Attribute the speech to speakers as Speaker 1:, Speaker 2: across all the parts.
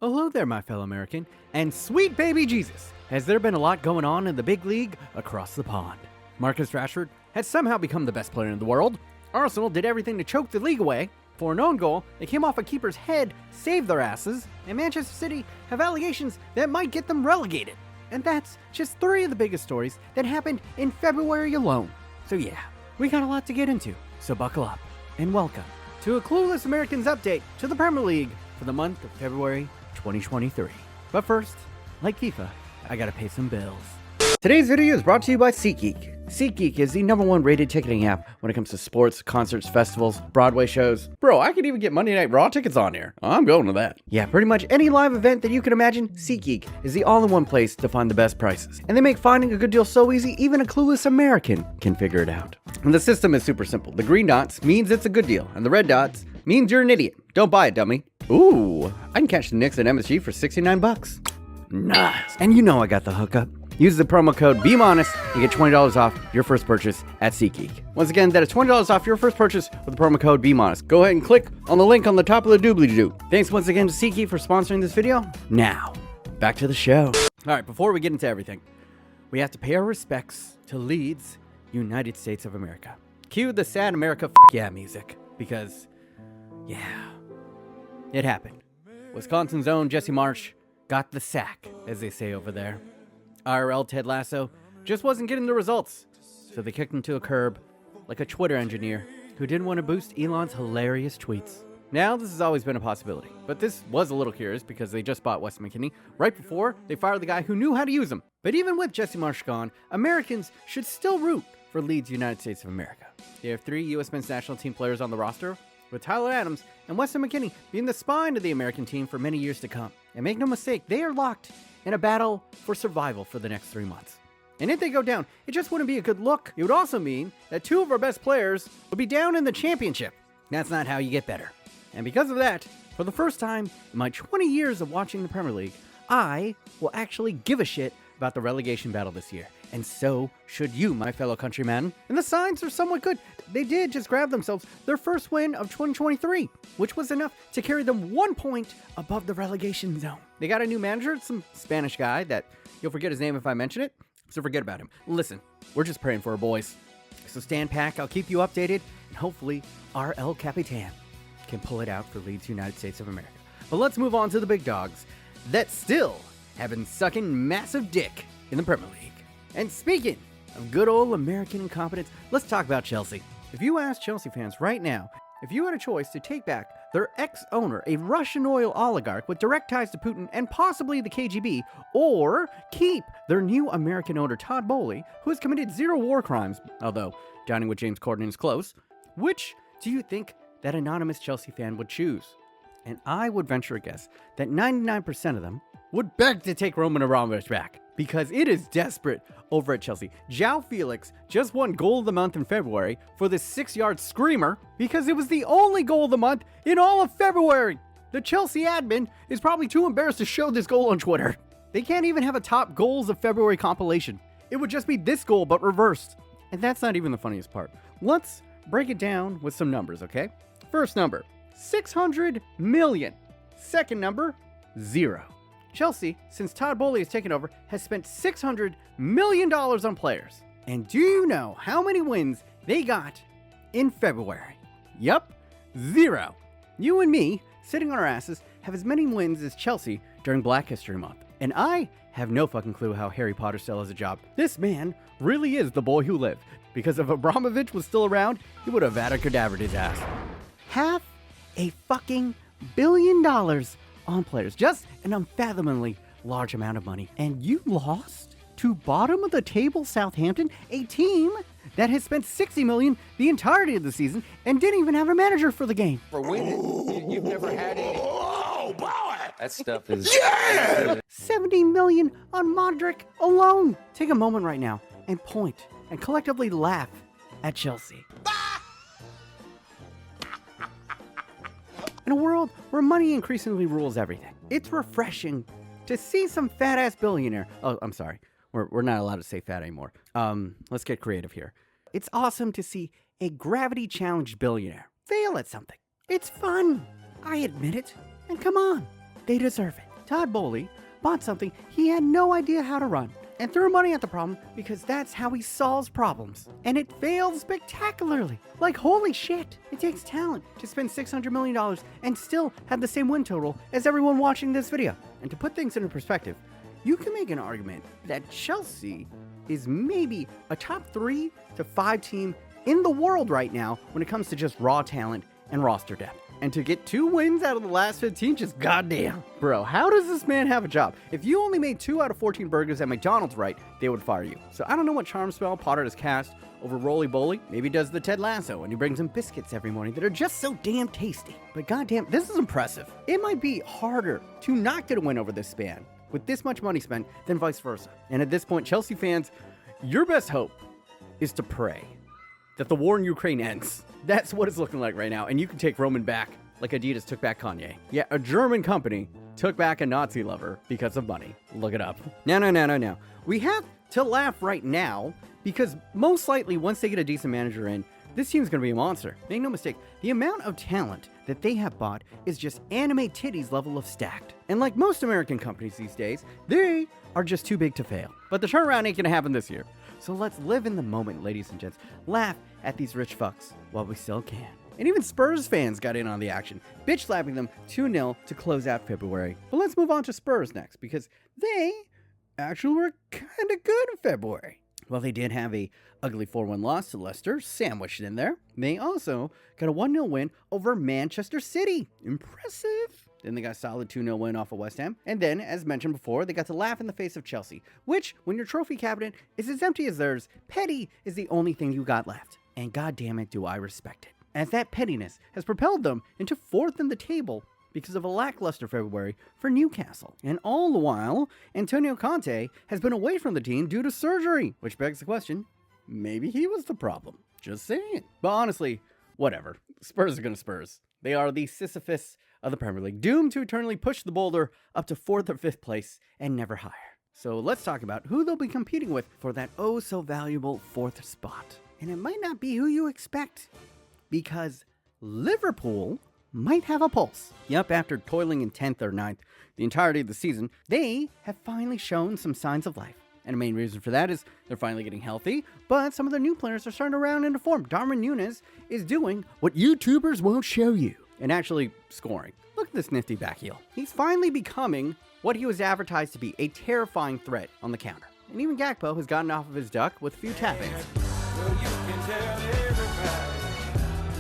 Speaker 1: Oh, hello there, my fellow American, and sweet baby Jesus. Has there been a lot going on in the big league across the pond? Marcus Rashford has somehow become the best player in the world. Arsenal did everything to choke the league away. For an own goal, they came off a keeper's head, saved their asses, and Manchester City have allegations that might get them relegated. And that's just 3 of the biggest stories that happened in February alone. So yeah, we got a lot to get into, so buckle up, and welcome to a Clueless American's update to the Premier League for the month of February 2023. But first, like FIFA, I gotta pay some bills. Today's video is brought to you by SeatGeek. SeatGeek is the #1 rated ticketing app when it comes to sports, concerts, festivals, Broadway shows. Bro, I could even get Monday Night Raw tickets on here. I'm going to that. Yeah, pretty much any live event that you can imagine, SeatGeek is the all-in-one place to find the best prices. And they make finding a good deal so easy, even a clueless American can figure it out. And the system is super simple. The green dots means it's a good deal, and the red dots means you're an idiot. Don't buy it, dummy. Ooh, I can catch the Knicks at MSG for $69. Nice. And you know I got the hookup. Use the promo code BMOnus and get $20 off your first purchase at SeatGeek. Once again, that is $20 off your first purchase with the promo code BMOnus. Go ahead and click on the link on the top of the doobly-doo. Thanks once again to SeatGeek for sponsoring this video. Now, back to the show. All right, before we get into everything, we have to pay our respects to Leeds, United States of America. Cue the sad America yeah music, because, yeah, it happened. Wisconsin's own Jesse Marsch got the sack, as they say over there. IRL Ted Lasso just wasn't getting the results, so they kicked him to a curb like a Twitter engineer who didn't want to boost Elon's hilarious tweets. Now, this has always been a possibility, but this was a little curious because they just bought Weston McKennie right before they fired the guy who knew how to use him. But even with Jesse Marsch gone, Americans should still root for Leeds United States of America. They have 3 U.S. men's national team players on the roster, with Tyler Adams and Weston McKennie being the spine of the American team for many years to come. And make no mistake, they are locked in a battle for survival for the next 3 months. And if they go down, it just wouldn't be a good look. It would also mean that 2 of our best players would be down in the championship. That's not how you get better. And because of that, for the first time in my 20 years of watching the Premier League, I will actually give a shit about the relegation battle this year. And so should you, my fellow countrymen. And the signs are somewhat good. They did just grab themselves their first win of 2023, which was enough to carry them 1 point above the relegation zone. They got a new manager, some Spanish guy that you'll forget his name if I mention it, so forget about him. Listen, we're just praying for our boys. So stand back, I'll keep you updated, and hopefully our El Capitan can pull it out for Leeds United States of America. But let's move on to the big dogs that still have been sucking massive dick in the Premier League. And speaking of good old American incompetence, let's talk about Chelsea. If you ask Chelsea fans right now, if you had a choice to take back their ex-owner, a Russian oil oligarch with direct ties to Putin and possibly the KGB, or keep their new American owner Todd Boehly, who has committed 0 war crimes, although dining with James Corden is close, which do you think that anonymous Chelsea fan would choose? And I would venture a guess that 99% of them would beg to take Roman Abramovich back, because it is desperate over at Chelsea. João Felix just won Goal of the Month in February for the 6-yard screamer because it was the only goal of the month in all of February. The Chelsea admin is probably too embarrassed to show this goal on Twitter. They can't even have a top goals of February compilation. It would just be this goal, but reversed. And that's not even the funniest part. Let's break it down with some numbers, okay? First number, 600 million. Second number, 0. Chelsea, since Todd Boehly has taken over, has spent $600 million on players. And do you know how many wins they got in February? Yup, 0. You and me, sitting on our asses, have as many wins as Chelsea during Black History Month. And I have no fucking clue how Harry Potter still has a job. This man really is the boy who lived. Because if Abramovich was still around, he would have cadavered his ass. Half a fucking $1 billion on players. Just an unfathomably large amount of money. And you lost to bottom of the table Southampton, a team that has spent $60 million the entirety of the season and didn't even have a manager for the game.
Speaker 2: For women, you've never had any.
Speaker 3: Oh, boy!
Speaker 2: That stuff is...
Speaker 3: Yeah!
Speaker 1: $70 million on Modric alone. Take a moment right now and point and collectively laugh at Chelsea. In a world where money increasingly rules everything, it's refreshing to see some fat-ass billionaire. Oh, I'm sorry. We're not allowed to say fat anymore. Let's get creative here. It's awesome to see a gravity-challenged billionaire fail at something. It's fun. I admit it. And come on, they deserve it. Todd Bowley bought something he had no idea how to run and threw money at the problem because that's how he solves problems. And it failed spectacularly. Like, holy shit, it takes talent to spend $600 million and still have the same win total as everyone watching this video. And to put things into perspective, you can make an argument that Chelsea is maybe a top 3 to 5 team in the world right now when it comes to just raw talent and roster depth. And to get 2 wins out of the last 15, just goddamn. Bro, how does this man have a job? If you only made 2 out of 14 burgers at McDonald's right, they would fire you. So I don't know what charm spell Potter has cast over Roly Bowley. Maybe he does the Ted Lasso and he brings him biscuits every morning that are just so damn tasty. But goddamn, this is impressive. It might be harder to not get a win over this span with this much money spent than vice versa. And at this point, Chelsea fans, your best hope is to pray that the war in Ukraine ends. That's what it's looking like right now, and you can take Roman back like Adidas took back Kanye. Yeah, a German company took back a Nazi lover because of money. Look it up. No. We have to laugh right now because most likely once they get a decent manager in, this team's going to be a monster. Make no mistake, the amount of talent that they have bought is just anime titties level of stacked. And like most American companies these days, they are just too big to fail. But the turnaround ain't going to happen this year. So let's live in the moment, ladies and gents. Laugh at these rich fucks while we still can. And even Spurs fans got in on the action, bitch slapping them 2-0 to close out February. But let's move on to Spurs next, because they actually were kind of good in February. Well, they did have a ugly 4-1 loss to Leicester, sandwiched in there. They also got a 1-0 win over Manchester City. Impressive. Then they got a solid 2-0 win off of West Ham. And then, as mentioned before, they got to laugh in the face of Chelsea, which, when your trophy cabinet is as empty as theirs, petty is the only thing you got left. And goddamn it, do I respect it. As that pettiness has propelled them into 4th in the table because of a lackluster February for Newcastle. And all the while, Antonio Conte has been away from the team due to surgery, which begs the question, maybe he was the problem. Just saying. But honestly, whatever. Spurs are gonna Spurs. They are the Sisyphus of the Premier League, doomed to eternally push the boulder up to 4th or 5th place and never higher. So let's talk about who they'll be competing with for that oh so valuable 4th spot. And it might not be who you expect, because Liverpool might have a pulse. Yep, after toiling in 10th or 9th the entirety of the season, they have finally shown some signs of life. And the main reason for that is they're finally getting healthy, but some of their new players are starting to round into form. Darwin Núñez is doing what YouTubers won't show you, and actually scoring. Look at this nifty back heel. He's finally becoming what he was advertised to be, a terrifying threat on the counter. And even Gakpo has gotten off of his duck with a few tap-ins.
Speaker 3: Well, you can tell everybody.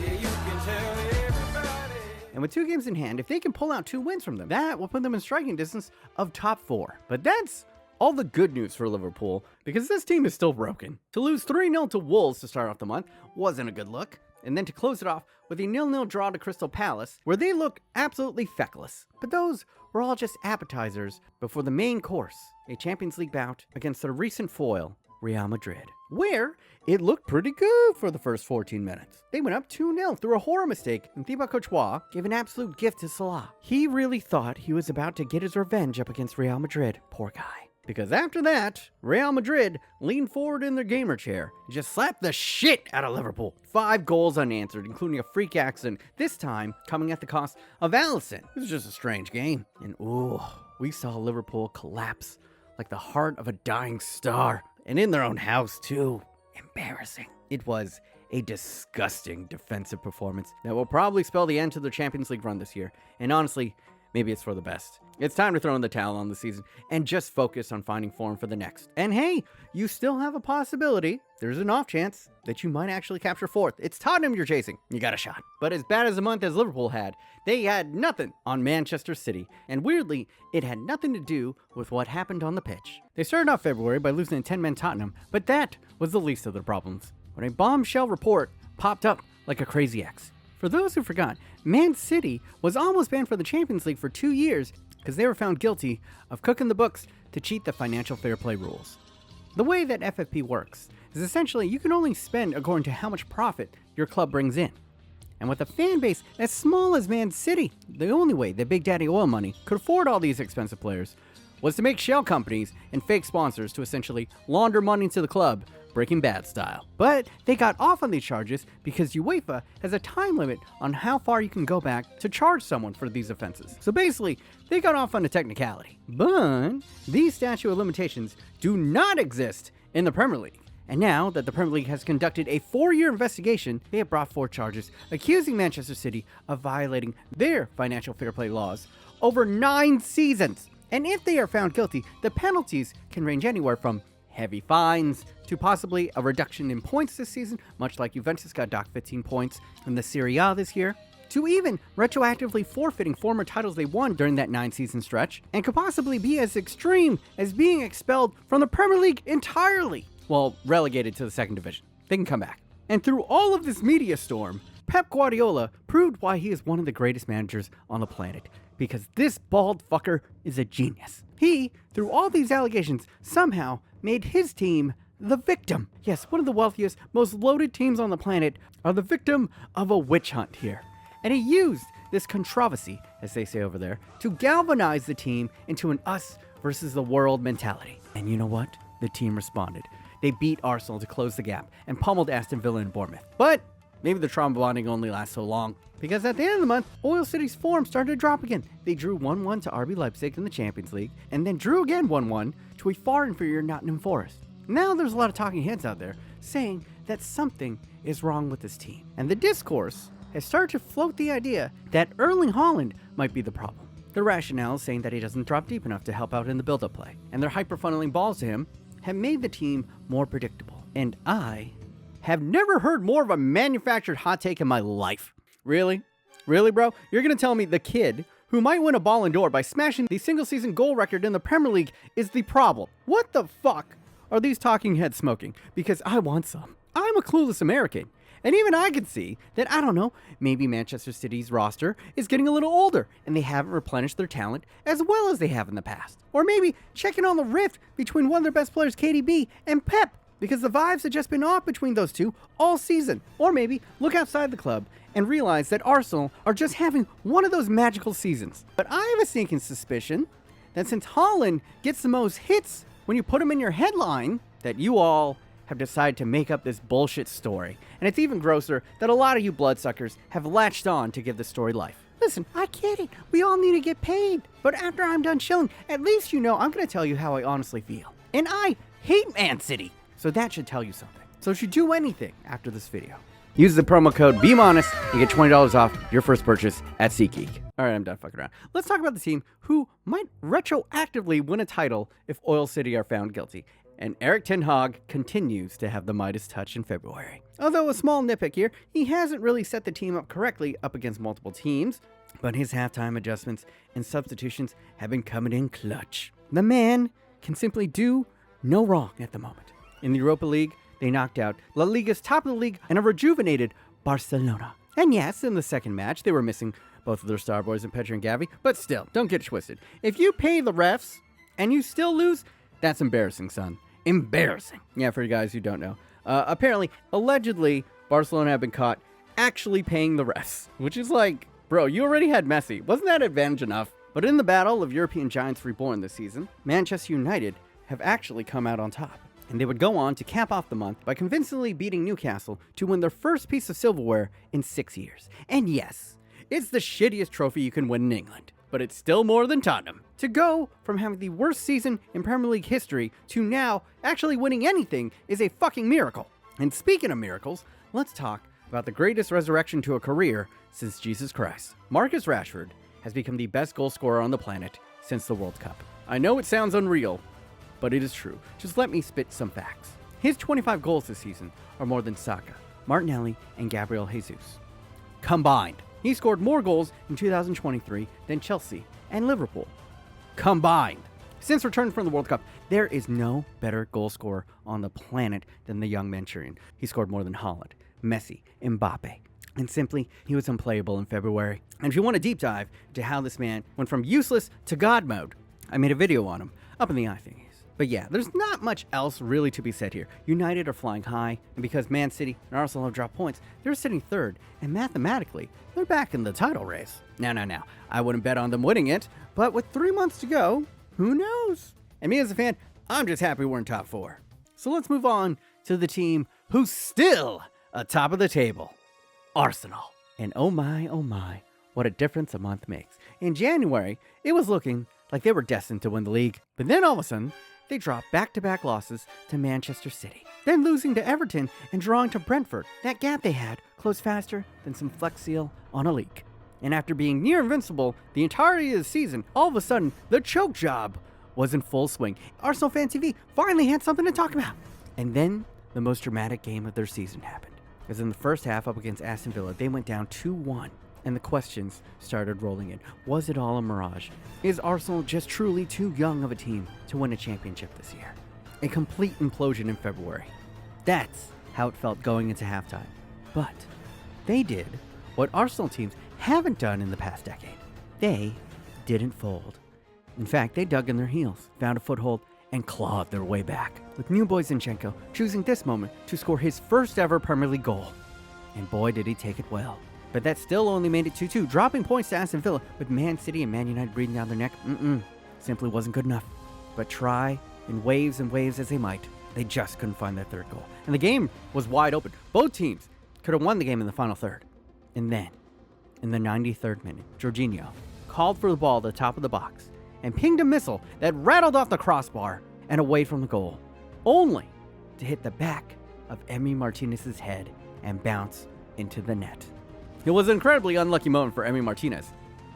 Speaker 3: Yeah, you can tell everybody.
Speaker 1: And with 2 games in hand, if they can pull out 2 wins from them, that will put them in striking distance of top 4. But that's all the good news for Liverpool, because this team is still broken. To lose 3-0 to Wolves to start off the month wasn't a good look. And then to close it off with a 0-0 draw to Crystal Palace, where they look absolutely feckless. But those were all just appetizers before the main course, a Champions League bout against their recent foil, Real Madrid, where it looked pretty good for the first 14 minutes. They went up 2-0 through a horror mistake, and Thibaut Courtois gave an absolute gift to Salah. He really thought he was about to get his revenge up against Real Madrid. Poor guy. Because after that, Real Madrid leaned forward in their gamer chair and just slapped the shit out of Liverpool. 5 goals unanswered, including a freak accident, this time coming at the cost of Alisson. It was just a strange game. And ooh, we saw Liverpool collapse like the heart of a dying star. And in their own house, too. Embarrassing. It was a disgusting defensive performance that will probably spell the end to their Champions League run this year. And honestly, maybe it's for the best. It's time to throw in the towel on the season and just focus on finding form for the next. And hey, you still have a possibility. There's an off chance that you might actually capture 4th. It's Tottenham you're chasing. You got a shot. But as bad as a month as Liverpool had, they had nothing on Manchester City. And weirdly, it had nothing to do with what happened on the pitch. They started off February by losing to 10-man Tottenham, but that was the least of their problems, when a bombshell report popped up like a crazy ex. For those who forgot, Man City was almost banned for the Champions League for 2 years because they were found guilty of cooking the books to cheat the financial fair play rules. The way that FFP works is essentially you can only spend according to how much profit your club brings in. And with a fan base as small as Man City, the only way that Big Daddy Oil Money could afford all these expensive players was to make shell companies and fake sponsors to essentially launder money to the club Breaking Bad style. But they got off on these charges because UEFA has a time limit on how far you can go back to charge someone for these offenses. So basically, they got off on a technicality. But these statute of limitations do not exist in the Premier League. And now that the Premier League has conducted a 4-year investigation, they have brought 4 charges accusing Manchester City of violating their financial fair play laws over 9 seasons. And if they are found guilty, the penalties can range anywhere from heavy fines to possibly a reduction in points this season, much like Juventus got docked 15 points in the Serie A this year, to even retroactively forfeiting former titles they won during that 9-season stretch, and could possibly be as extreme as being expelled from the Premier League entirely. Well, relegated to the 2nd division. They can come back. And through all of this media storm, Pep Guardiola proved why he is one of the greatest managers on the planet. Because this bald fucker is a genius. He, through all these allegations, somehow made his team the victim. Yes, one of the wealthiest, most loaded teams on the planet are the victim of a witch hunt here. And he used this controversy, as they say over there, to galvanize the team into an us versus the world mentality. And you know what? The team responded. They beat Arsenal to close the gap and pummeled Aston Villa and Bournemouth. But maybe the trauma bonding only lasts so long, because at the end of the month, Oil City's form started to drop again. They drew 1-1 to RB Leipzig in the Champions League, and then drew again 1-1 to a far inferior Nottingham Forest. Now there's a lot of talking heads out there saying that something is wrong with this team. And the discourse has started to float the idea that Erling Haaland might be the problem. The rationale is saying that he doesn't drop deep enough to help out in the build-up play, and their hyper-funneling balls to him have made the team more predictable. And I have never heard more of a manufactured hot take in my life. Really? Really, bro? You're going to tell me the kid who might win a Ballon d'Or by smashing the single-season goal record in the Premier League is the problem? What the fuck are these talking heads smoking? Because I want some. I'm a clueless American. And even I can see that, I don't know, maybe Manchester City's roster is getting a little older and they haven't replenished their talent as well as they have in the past. Or maybe checking on the rift between one of their best players, KDB, and Pep, because the vibes have just been off between those two all season. Or maybe look outside the club and realize that Arsenal are just having one of those magical seasons. But I have a sneaking suspicion that since Haaland gets the most hits when you put him in your headline, that you all have decided to make up this bullshit story. And it's even grosser that a lot of you bloodsuckers have latched on to give the story life. Listen, I get it. We all need to get paid. But after I'm done chilling, at least you know I'm going to tell you how I honestly feel. And I hate Man City. So that should tell you something. So if you do anything after this video, use the promo code BMOnus and get $20 off your first purchase at SeatGeek. All right, I'm done fucking around. Let's talk about the team who might retroactively win a title if Oil City are found guilty. And Erik ten Hag continues to have the Midas touch in February. Although a small nitpick here, he hasn't really set the team up correctly up against multiple teams, but his halftime adjustments and substitutions have been coming in clutch. The man can simply do no wrong at the moment. In the Europa League, they knocked out La Liga's top of the league and a rejuvenated Barcelona. And yes, in the second match, they were missing both of their star boys in Pedri and Gavi, but still, don't get it twisted. If you pay the refs and you still lose, that's embarrassing, son. Embarrassing. Yeah, for you guys who don't know. Apparently, allegedly, Barcelona have been caught actually paying the refs, which is like, bro, you already had Messi. Wasn't that advantage enough? But in the battle of European giants reborn this season, Manchester United have actually come out on top. And they would go on to cap off the month by convincingly beating Newcastle to win their first piece of silverware in 6 years. And yes, it's the shittiest trophy you can win in England, but it's still more than Tottenham. To go from having the worst season in Premier League history to now actually winning anything is a fucking miracle. And speaking of miracles, let's talk about the greatest resurrection to a career since Jesus Christ. Marcus Rashford has become the best goal scorer on the planet since the World Cup. I know it sounds unreal, but it is true. Just let me spit some facts. His 25 goals this season are more than Saka, Martinelli, and Gabriel Jesus combined. He scored more goals in 2023 than Chelsea and Liverpool combined. Since returning from the World Cup, there is no better goal scorer on the planet than the young Manchurian. He scored more than Haaland, Messi, Mbappe, and simply, he was unplayable in February. And if you want a deep dive to how this man went from useless to God mode, I made a video on him up in the eye thingies. But yeah, there's not much else really to be said here. United are flying high, and because Man City and Arsenal have dropped points, they're sitting third, and mathematically, they're back in the title race. Now, I wouldn't bet on them winning it, but with 3 months to go, who knows? And me as a fan, I'm just happy we're in top 4. So let's move on to the team who's still atop of the table, Arsenal. And oh my, what a difference a month makes. In January, it was looking like they were destined to win the league. But then all of a sudden, they dropped back-to-back losses to Manchester City. Then losing to Everton and drawing to Brentford. That gap they had closed faster than some Flex Seal on a leak. And after being near invincible the entirety of the season, all of a sudden, the choke job was in full swing. Arsenal Fan TV finally had something to talk about. And then the most dramatic game of their season happened. As in the first half up against Aston Villa, they went down 2-1. And the questions started rolling in. Was it all a mirage? Is Arsenal just truly too young of a team to win a championship this year? A complete implosion in February. That's how it felt going into halftime. But they did what Arsenal teams haven't done in the past decade. They didn't fold. In fact, they dug in their heels, found a foothold, and clawed their way back, with new boy Zinchenko choosing this moment to score his first ever Premier League goal. And boy, did he take it well. But that still only made it 2-2, dropping points to Aston Villa, with Man City and Man United breathing down their neck. Simply wasn't good enough. But try in waves and waves as they might, they just couldn't find their third goal. And the game was wide open. Both teams could have won the game in the final third. And then, in the 93rd minute, Jorginho called for the ball at the top of the box and pinged a missile that rattled off the crossbar and away from the goal, only to hit the back of Emi Martinez's head and bounce into the net. It was an incredibly unlucky moment for Emi Martinez,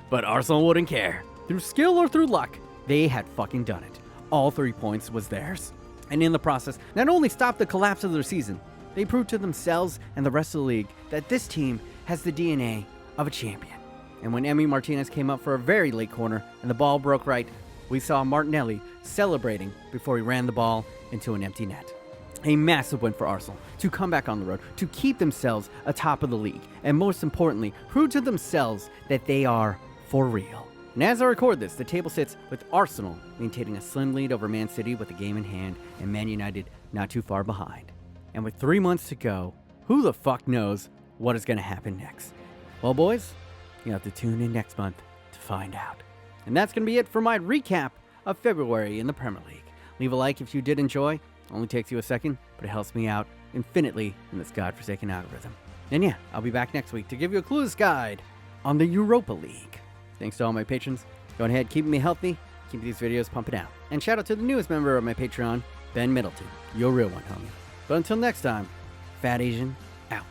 Speaker 1: but Arsenal wouldn't care. Through skill or through luck, they had fucking done it. All 3 points was theirs. And in the process, not only stopped the collapse of their season, they proved to themselves and the rest of the league that this team has the DNA of a champion. And when Emi Martinez came up for a very late corner and the ball broke right, we saw Martinelli celebrating before he ran the ball into an empty net. A massive win for Arsenal to come back on the road, to keep themselves atop of the league, and most importantly, prove to themselves that they are for real. And as I record this, the table sits with Arsenal maintaining a slim lead over Man City with a game in hand, and Man United not too far behind. And with 3 months to go, who the fuck knows what is going to happen next? Well, boys, you have to tune in next month to find out. And that's going to be it for my recap of February in the Premier League. Leave a like if you did enjoy. Only takes you a second, but it helps me out infinitely in this godforsaken algorithm. And yeah, I'll be back next week to give you a clueless guide on the Europa League. Thanks to all my patrons. Go ahead, keeping me healthy, keep these videos pumping out. And shout out to the newest member of my Patreon, Ben Middleton. You're a real one, homie. But until next time, Fat Asian, out.